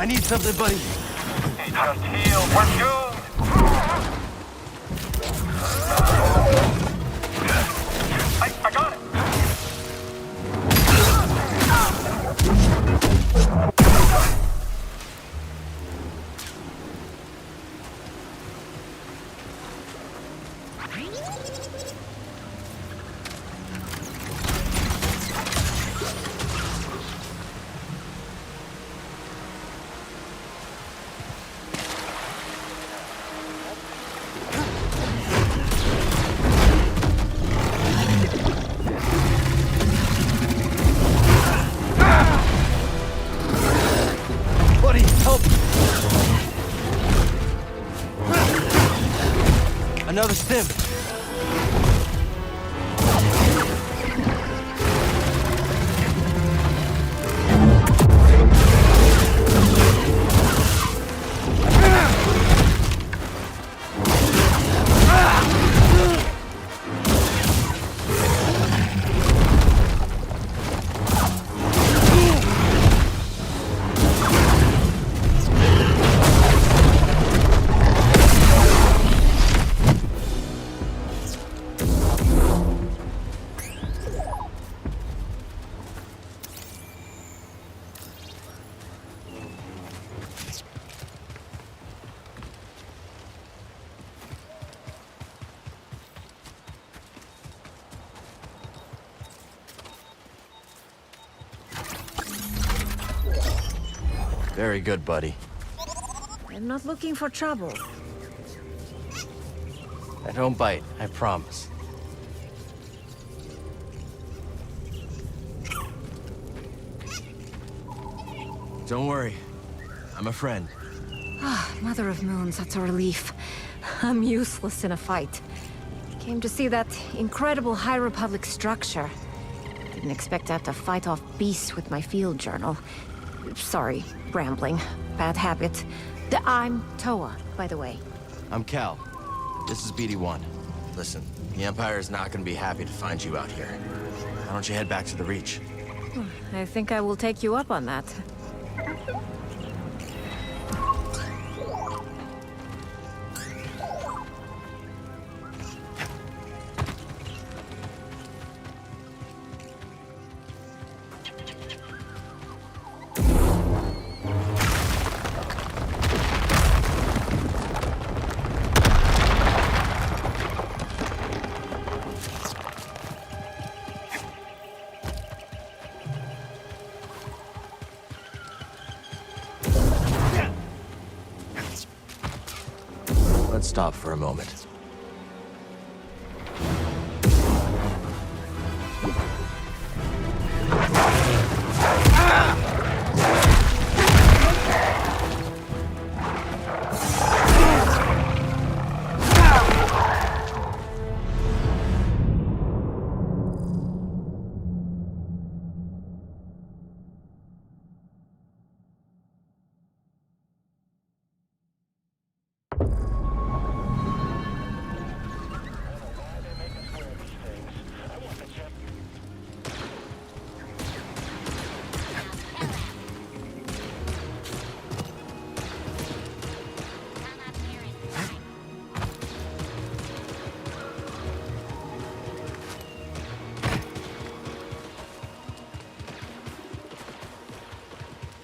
need something, buddy. He just healed. We're doomed. I got it. Buddy, help! Another stim. Very good, buddy. I'm not looking for trouble. I don't bite, I promise. Don't worry. I'm a friend. Mother of Moons, that's a relief. I'm useless in a fight. Came to see that incredible High Republic structure. Didn't expect to have to fight off beasts with my field journal. Sorry, rambling. Bad habit. I'm Toa, by the way. I'm Cal. This is BD-1. Listen, the Empire is not gonna be happy to find you out here. Why don't you head back to the Reach? I think I will take you up on that. Let's stop for a moment.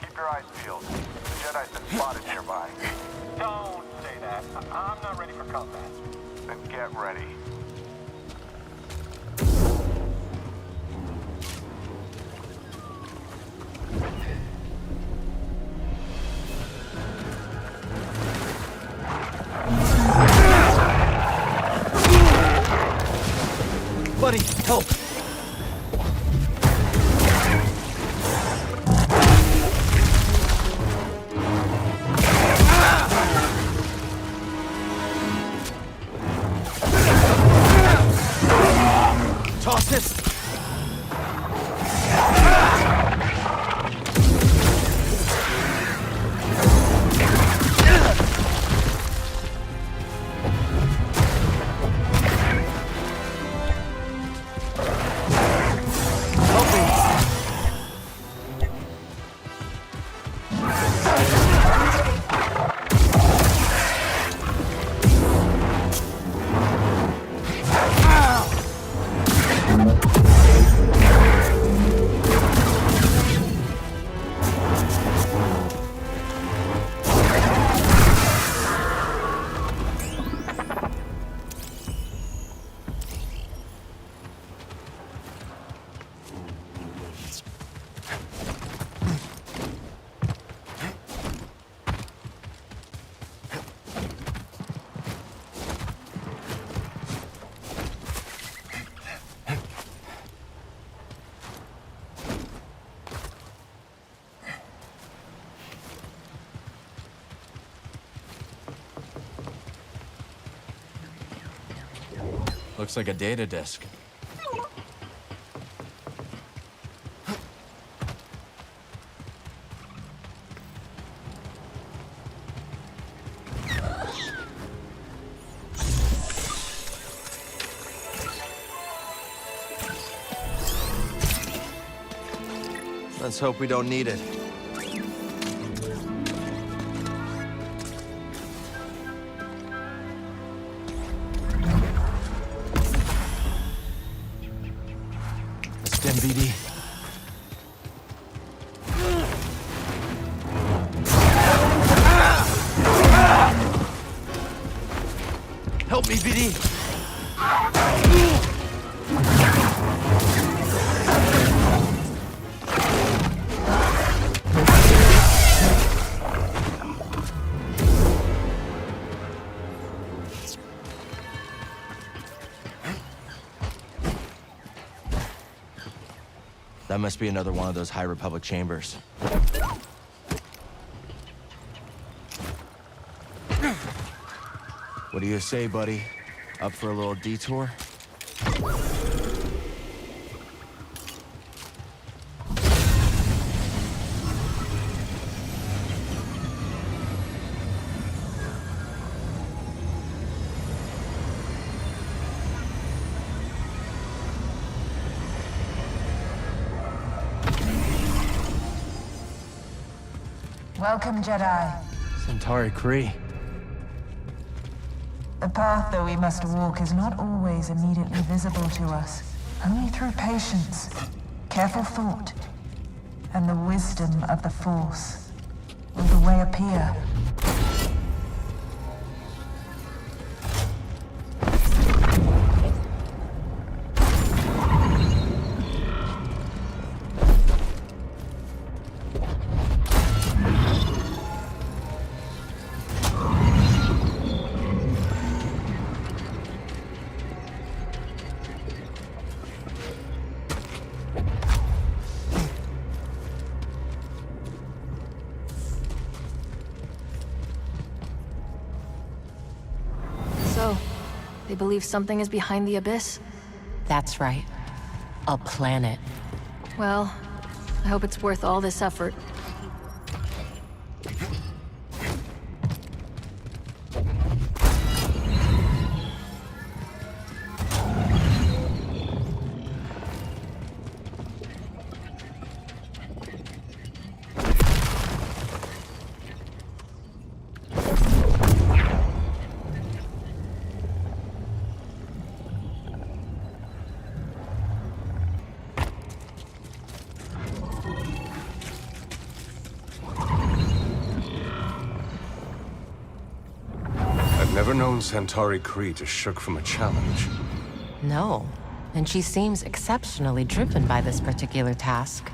Keep your eyes peeled. The Jedi's been spotted nearby. Don't say that. I'm not ready for combat. Then get ready. Buddy, help! Toss this! Help me! Looks like a data disk. Let's hope we don't need it. BD. Help me, BD. That must be another one of those High Republic chambers. What do you say, buddy? Up for a little detour? Welcome, Jedi. Centauri Khri. The path that we must walk is not always immediately visible to us. Only through patience, careful thought, and the wisdom of the Force will the way appear. So, they believe something is behind the Abyss? That's right. A planet. Well, I hope it's worth all this effort. Never known Centauri Khri to shirk from a challenge. No. And she seems exceptionally driven by this particular task.